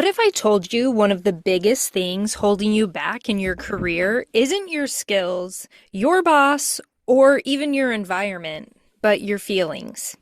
What if I told you one of the biggest things holding you back in your career isn't your skills, your boss, or even your environment, but your feelings?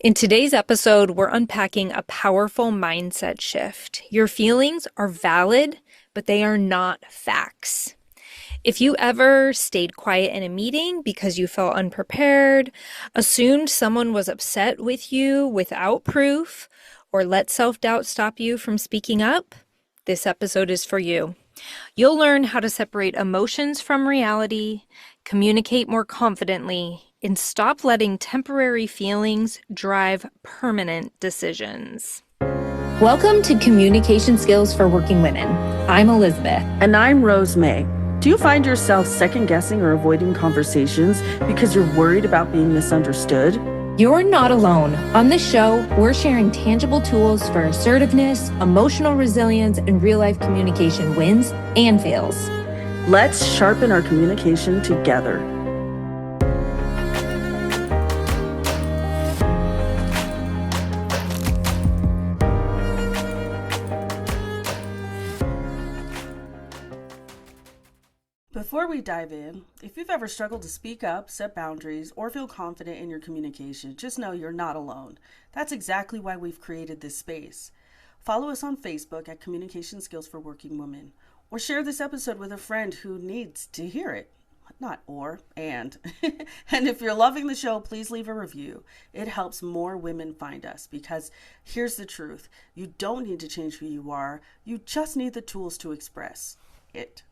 In today's episode, we're unpacking a powerful mindset shift. Your feelings are valid, but they are not facts. If you ever stayed quiet in a meeting because you felt unprepared, assumed someone was upset with you without proof, or let self-doubt stop you from speaking up, this episode is for you. You'll learn how to separate emotions from reality, communicate more confidently, and stop letting temporary feelings drive permanent decisions. Welcome to Communication Skills for Working Women. I'm Elizabeth. And I'm Rose May. Do you find yourself second guessing or avoiding conversations because you're worried about being misunderstood? You're not alone. On this show, we're sharing tangible tools for assertiveness, emotional resilience, and real-life communication wins and fails. Let's sharpen our communication together. Before we dive in, if you've ever struggled to speak up, set boundaries, or feel confident in your communication, just know you're not alone. That's exactly why we've created this space. Follow us on Facebook at Communication Skills for Working Women, or share this episode with a friend who needs to hear it. Not or, and. And if you're loving the show, please leave a review. It helps more women find us because here's the truth. You don't need to change who you are. You just need the tools to express it.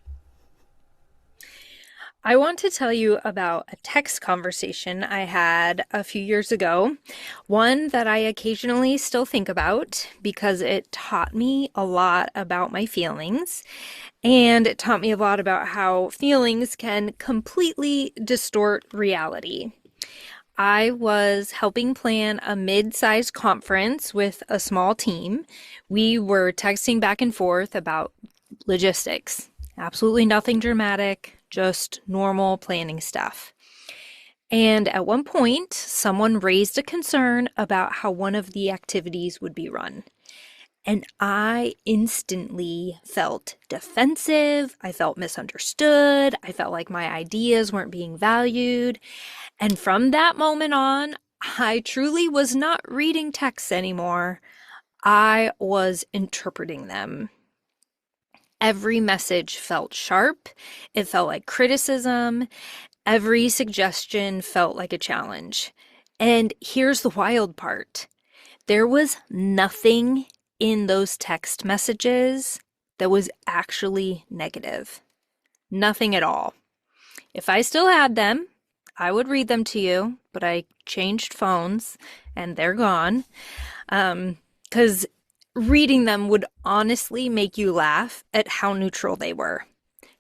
I want to tell you about a text conversation I had a few years ago, one that I occasionally still think about because it taught me a lot about my feelings, and it taught me a lot about how feelings can completely distort reality. I was helping plan a mid-sized conference with a small team. We were texting back and forth about logistics. Absolutely nothing dramatic, just normal planning stuff. And at one point, someone raised a concern about how one of the activities would be run. And I instantly felt defensive. I felt misunderstood. I felt like my ideas weren't being valued. And from that moment on, I truly was not reading texts anymore. I was interpreting them. Every message felt sharp. It felt like criticism. Every suggestion felt like a challenge. And here's the wild part. There was nothing in those text messages that was actually negative. Nothing at all. If I still had them, I would read them to you, but I changed phones and they're gone. Because reading them would honestly make you laugh at how neutral they were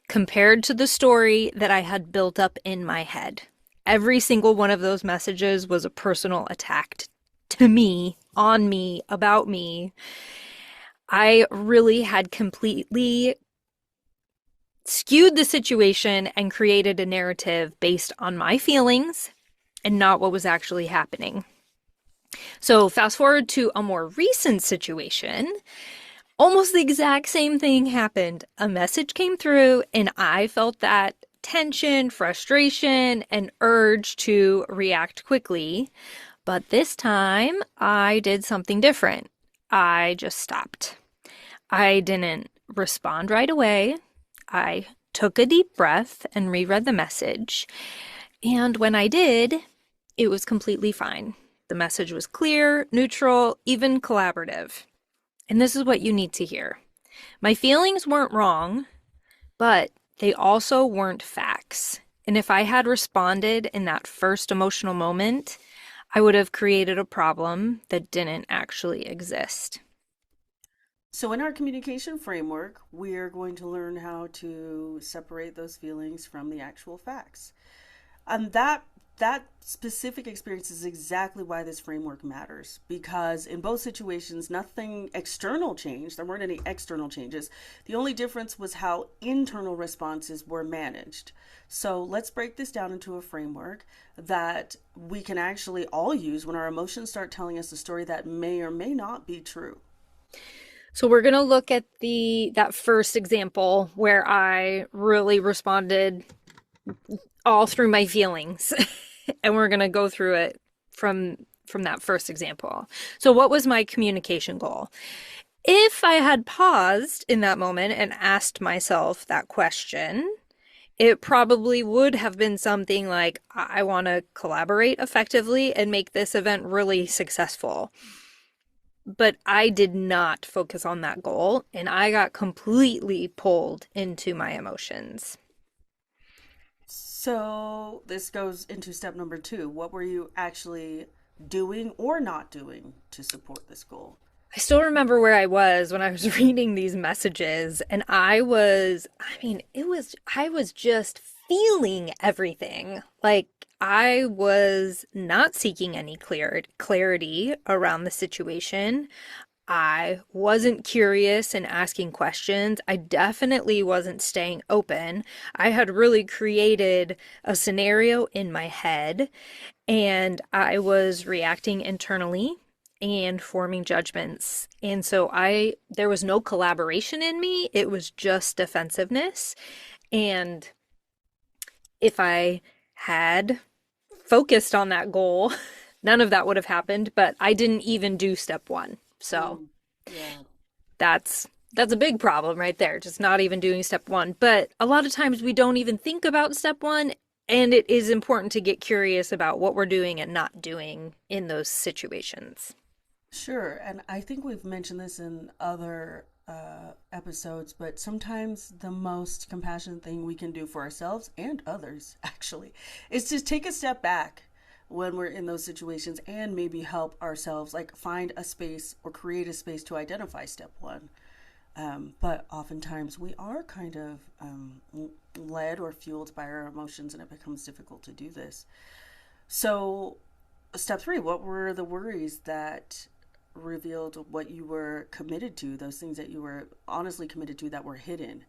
compared to the story that I had built up in my head. Every single one of those messages was a personal attack to me, on me, about me. I really had completely skewed the situation and created a narrative based on my feelings and not what was actually happening. So fast forward to a more recent situation, almost the exact same thing happened. A message came through and I felt that tension, frustration, and urge to react quickly. But this time I did something different. I just stopped. I didn't respond right away. I took a deep breath and reread the message. And when I did, it was completely fine. The message was clear, neutral, even collaborative. And this is what you need to hear. My feelings weren't wrong, but they also weren't facts. And if I had responded in that first emotional moment, I would have created a problem that didn't actually exist. So in our communication framework, we're going to learn how to separate those feelings from the actual facts. And that specific experience is exactly why this framework matters, because in both situations, nothing external changed. There weren't any external changes. The only difference was how internal responses were managed. So let's break this down into a framework that we can actually all use when our emotions start telling us a story that may or may not be true. So we're going to look at the that first example where I really responded all through my feelings. And we're going to go through it from that first example. So what was my communication goal? If I had paused in that moment and asked myself that question, it probably would have been something like, I want to collaborate effectively and make this event really successful. But I did not focus on that goal, and I got completely pulled into my emotions. So this goes into step number two. What were you actually doing or not doing to support this goal? I still remember where I was when I was reading these messages, and I was just feeling everything. Like, I was not seeking any clarity around the situation. I wasn't curious and asking questions. I definitely wasn't staying open. I had really created a scenario in my head, and I was reacting internally and forming judgments. And so there was no collaboration in me. It was just defensiveness. And if I had focused on that goal, none of that would have happened, but I didn't even do step one. So Mm, yeah. that's a big problem right there, just not even doing step one. But a lot of times we don't even think about step one, and it is important to get curious about what we're doing and not doing in those situations. Sure. And I think we've mentioned this in other episodes, but sometimes the most compassionate thing we can do for ourselves and others, actually, is to take a step back when we're in those situations and maybe help ourselves, like find a space or create a space to identify step one. But oftentimes we are kind of led or fueled by our emotions, and it becomes difficult to do this. So, step three, what were the worries that revealed what you were committed to, those things that you were honestly committed to that were hidden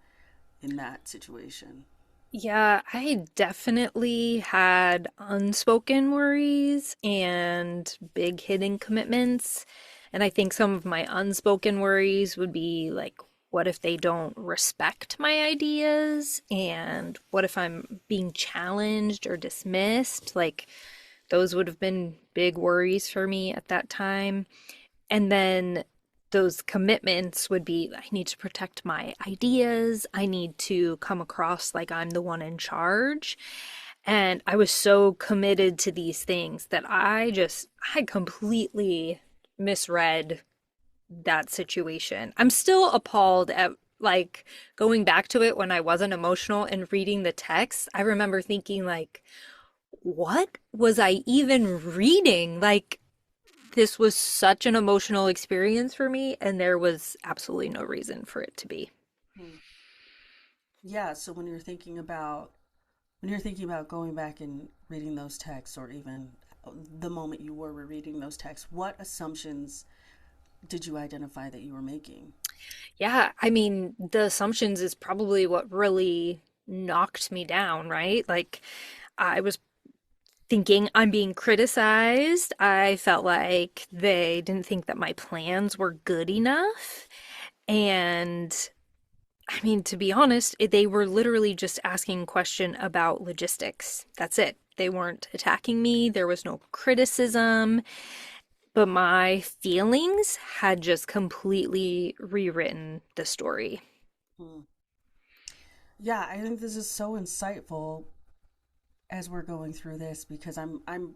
in that situation? Yeah, I definitely had unspoken worries and big hidden commitments. And I think some of my unspoken worries would be like, what if they don't respect my ideas? And what if I'm being challenged or dismissed? Like, those would have been big worries for me at that time. And then those commitments would be, I need to protect my ideas. I need to come across like I'm the one in charge. And I was so committed to these things that I completely misread that situation. I'm still appalled at like going back to it when I wasn't emotional and reading the text. I remember thinking like, what was I even reading? Like, this was such an emotional experience for me, and there was absolutely no reason for it to be. Hmm. Yeah, so when you're thinking about going back and reading those texts, or even the moment you were reading those texts, what assumptions did you identify that you were making? Yeah, I mean, the assumptions is probably what really knocked me down, right? Like, I was thinking I'm being criticized. I felt like they didn't think that my plans were good enough. And I mean, to be honest, they were literally just asking a question about logistics. That's it. They weren't attacking me. There was no criticism, but my feelings had just completely rewritten the story. Hmm. Yeah, I think this is so insightful as we're going through this, because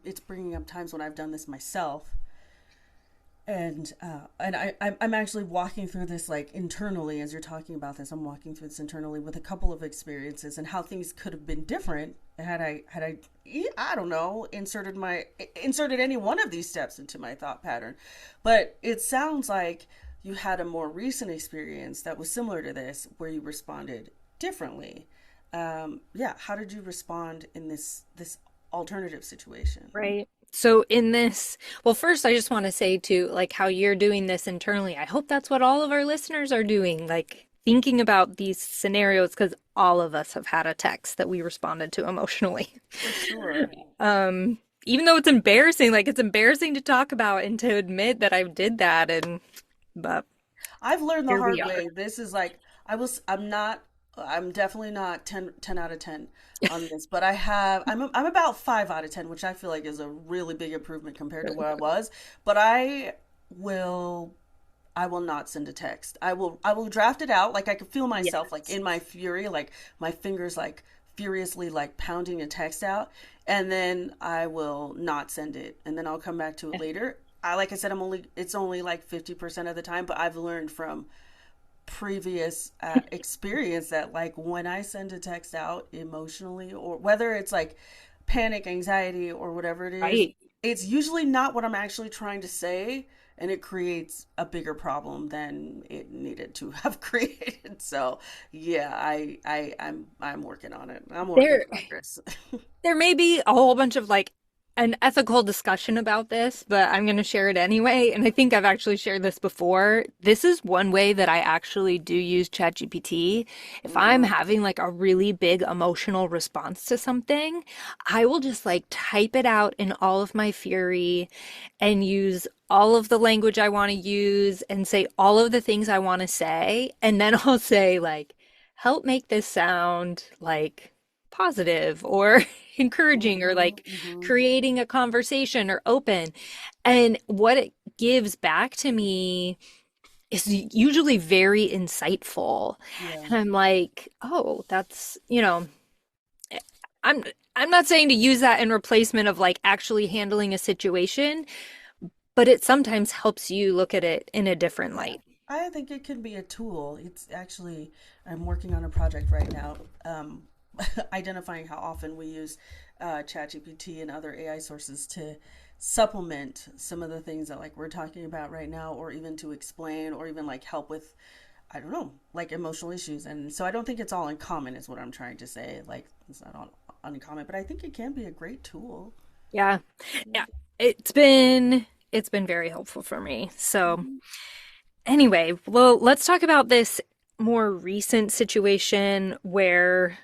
it's bringing up times when I've done this myself, and I'm actually walking through this like internally as you're talking about this. I'm walking through this internally with a couple of experiences and how things could have been different had I don't know, inserted any one of these steps into my thought pattern. But it sounds like you had a more recent experience that was similar to this where you responded differently. Yeah, how did you respond in this alternative situation? Right. So in this, well, first I just want to say to like how you're doing this internally. I hope that's what all of our listeners are doing, like thinking about these scenarios because all of us have had a text that we responded to emotionally. For sure. Even though it's embarrassing, like it's embarrassing to talk about and to admit that I did that and but I've learned the Here we hard are. way. This is like, I'm definitely not 10 out of 10 on this, but I'm about 5 out of 10, which I feel like is a really big improvement compared to where I was. But will, I will not send a text. I will draft it out. Like I can feel myself like Yes. in my fury, like my fingers like furiously like pounding a text out, and then I will not send it, and then I'll come back to it later. Like I said, it's only like 50% of the time, but I've learned from previous experience that like when I send a text out emotionally, or whether it's like panic, anxiety, or whatever it is, Right. it's usually not what I'm actually trying to say, and it creates a bigger problem than it needed to have created. So yeah, I'm working on it. I'm a work in There progress. there may be a whole bunch of like an ethical discussion about this, but I'm going to share it anyway. And I think I've actually shared this before. This is one way that I actually do use ChatGPT. If I'm Hmm. having like a really big emotional response to something, I will just like type it out in all of my fury and use all of the language I want to use and say all of the things I want to say. And then I'll say, like, help make this sound like positive or encouraging or Hmm. like Hmm. creating a conversation or open. And what it gives back to me is usually very insightful. Yeah. And I'm like, oh, that's, I'm I'm not saying to use that in replacement of like actually handling a situation, but it sometimes helps you look at it in a different Yeah, light. I think it can be a tool. It's actually, I'm working on a project right now, identifying how often we use ChatGPT and other AI sources to supplement some of the things that like we're talking about right now, or even to explain, or even like help with, I don't know, like emotional issues. And so I don't think it's all uncommon, is what I'm trying to say. Like it's not all uncommon, but I think it can be a great tool. Yeah. Yeah. It's been very helpful for me. So Mhm. anyway, well, let's talk about this more recent situation where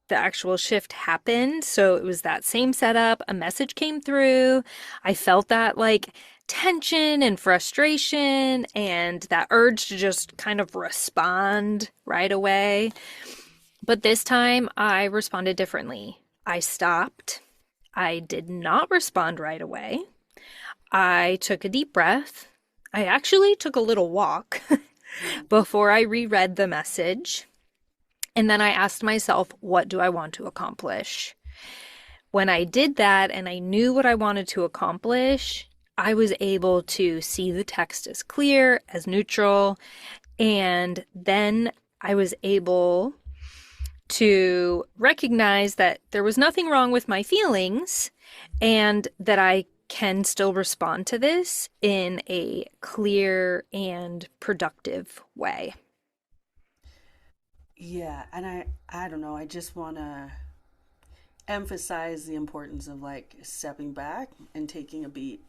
the actual shift happened. So it was that same setup. A message came through. I felt that like tension and frustration and that urge to just kind of respond right away. But this time I responded differently. I stopped. I did not respond right away. I took a deep breath. I actually took a little walk Mhm. before I reread the message. And then I asked myself, what do I want to accomplish? When I did that and I knew what I wanted to accomplish, I was able to see the text as clear, as neutral, and then I was able to recognize that there was nothing wrong with my feelings and that I can still respond to this in a clear and productive way. Yeah, and I don't know, I just want to emphasize the importance of like stepping back and taking a beat.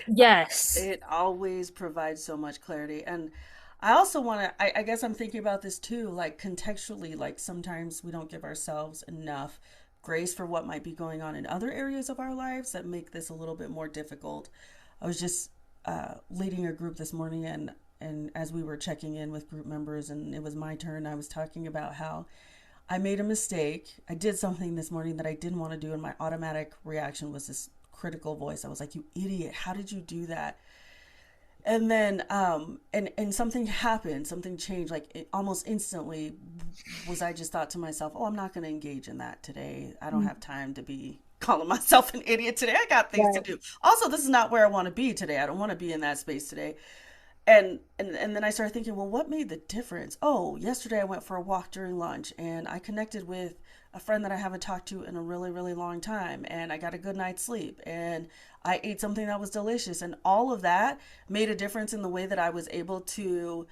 Yes. It always provides so much clarity. And I also want to, I guess I'm thinking about this too, like contextually, like sometimes we don't give ourselves enough grace for what might be going on in other areas of our lives that make this a little bit more difficult. I was just leading a group this morning, and as we were checking in with group members and it was my turn, I was talking about how I made a mistake. I did something this morning that I didn't want to do, and my automatic reaction was this critical voice. I was like, "You idiot! How did you do that?" And then, and something happened. Something changed. Like almost instantly, was I just thought to myself, "Oh, I'm not going to engage in that today. I don't have time to be calling myself an idiot today. I got things to Right. do. Also, this is not where I want to be today. I don't want to be in that space today." And then I started thinking, well, what made the difference? Oh, yesterday I went for a walk during lunch and I connected with a friend that I haven't talked to in a really, really long time, and I got a good night's sleep, and I ate something that was delicious, and all of that made a difference in the way that I was able to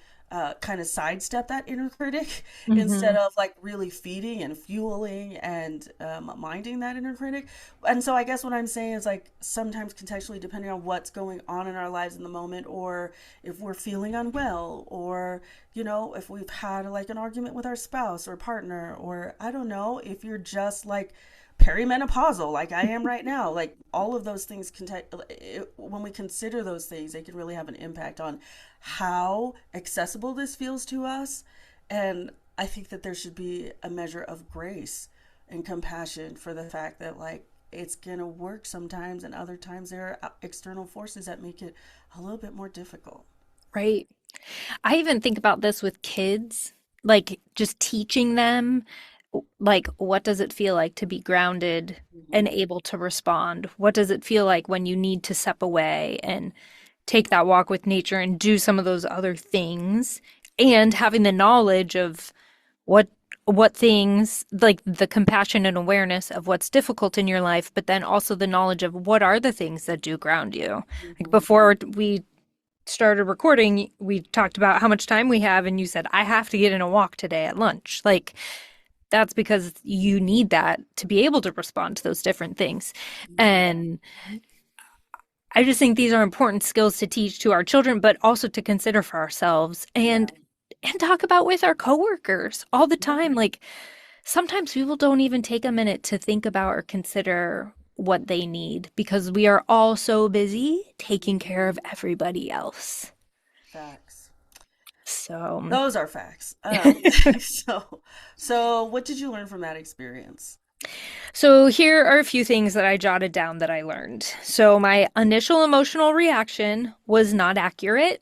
kind of sidestep that inner critic instead Hmm. of like really feeding and fueling and minding that inner critic. And so I guess what I'm saying is like sometimes contextually, depending on what's going on in our lives in the moment, or if we're feeling unwell, or if we've had like an argument with our spouse or partner, or I don't know, if you're just like perimenopausal like I am right now. Like all of those things when we consider those things, they can really have an impact on how accessible this feels to us. And I think that there should be a measure of grace and compassion for the fact that like it's gonna work sometimes, and other times there are external forces that make it a little bit more difficult. Right. I even think about this with kids, like just teaching them, like, what does it feel like to be grounded and Hmm. able to respond? What does it feel like when you need to step away and take that walk with nature and do some of those other things? And having the knowledge of what what things, like the compassion and awareness of what's difficult in your life, but then also the knowledge of what are the things that do ground you. Like Hmm. before we started recording, we talked about how much time we have, and you said, I have to get in a walk today at lunch. Like, that's because you need that to be able to respond to those different things. Yeah. And I just think these are important skills to teach to our children, but also to consider for ourselves Yeah. and talk about with our coworkers all the Yeah. time. Like sometimes people don't even take a minute to think about or consider what they need because we are all so busy taking care Hmm. of everybody else. Facts. So, Those are facts. So, so what did you learn from that experience? so here are a few things that I jotted down that I learned. So my initial emotional reaction was not accurate,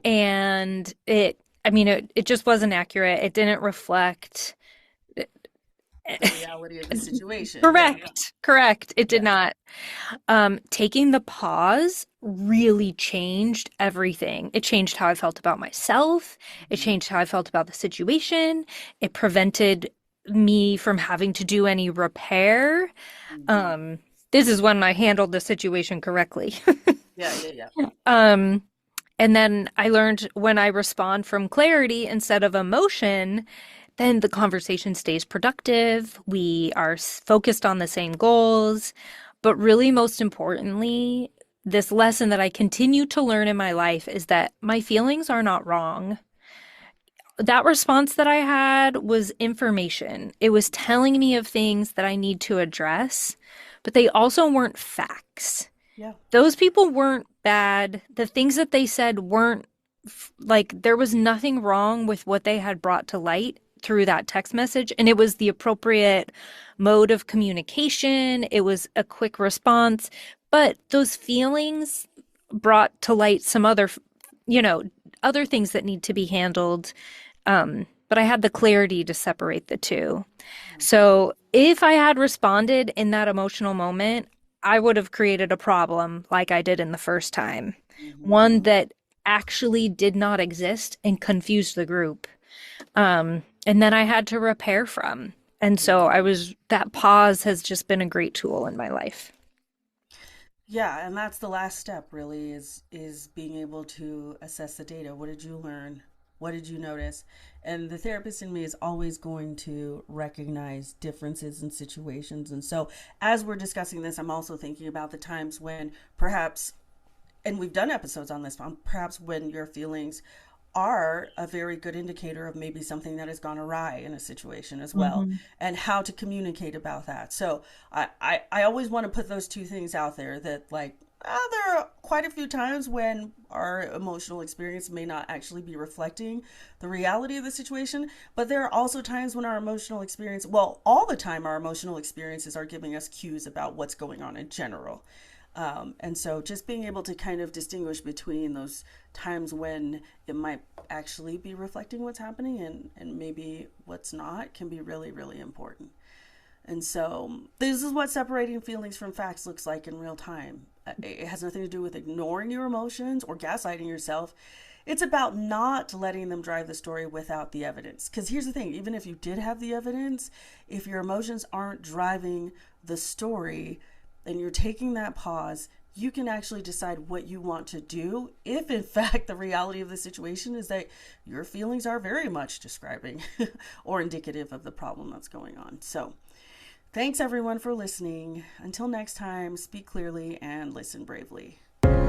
and I mean, it just wasn't accurate. It didn't reflect. The reality of the situation. Yeah. Correct, correct. It did Yeah. not. Taking the pause really changed everything. It changed how I felt about myself. It Hmm. changed how I felt about the situation. It prevented me from having to do any repair. Hmm. Um, this is when I handled the situation correctly. Yeah. Yeah. Yeah. Um, and then I learned when I respond from clarity instead of emotion, then the conversation stays productive. We are focused on the same goals. But really, most importantly, this lesson that I continue to learn in my life is that my feelings are not wrong. That response that I had was information. It was telling me of things that I need to address, but they also weren't facts. Yeah. Those people weren't bad. The things that they said weren't like there was nothing wrong with what they had brought to light through that text message. And it was the appropriate mode of communication. It was a quick response. But those feelings brought to light some other, you know, other things that need to be handled. But I had the clarity to separate the two. So if I had responded in that emotional moment, I would have created a problem like I did in the first time, Hmm. one that actually did not exist and confused the group. And then I had to repair from. And so that pause has just been a great tool in my life. Yeah, and that's the last step really is being able to assess the data. What did you learn? What did you notice? And the therapist in me is always going to recognize differences in situations. And so as we're discussing this, I'm also thinking about the times when perhaps, and we've done episodes on this, perhaps when your feelings are a very good indicator of maybe something that has gone awry in a situation as well, Hmm. and how to communicate about that. So I always want to put those two things out there that like there are quite a few times when our emotional experience may not actually be reflecting the reality of the situation, but there are also times when our emotional experience, well, all the time, our emotional experiences are giving us cues about what's going on in general. And so just being able to kind of distinguish between those times when it might actually be reflecting what's happening and maybe what's not can be really, really important. And so this is what separating feelings from facts looks like in real time. It has nothing to do with ignoring your emotions or gaslighting yourself. It's about not letting them drive the story without the evidence. Because here's the thing, even if you did have the evidence, if your emotions aren't driving the story, and you're taking that pause, you can actually decide what you want to do if in fact the reality of the situation is that your feelings are very much describing or indicative of the problem that's going on. So thanks everyone for listening. Until next time, speak clearly and listen bravely.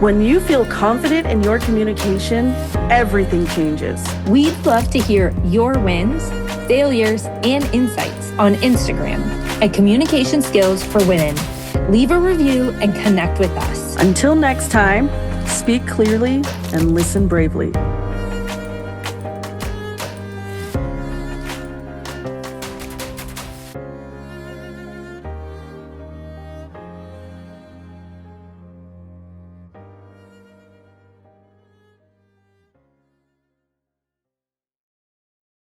When you feel confident in your communication, everything changes. We'd love to hear your wins, failures, and insights on Instagram and communication skills for women. Leave a review and connect with us. Until next time, speak clearly and listen bravely.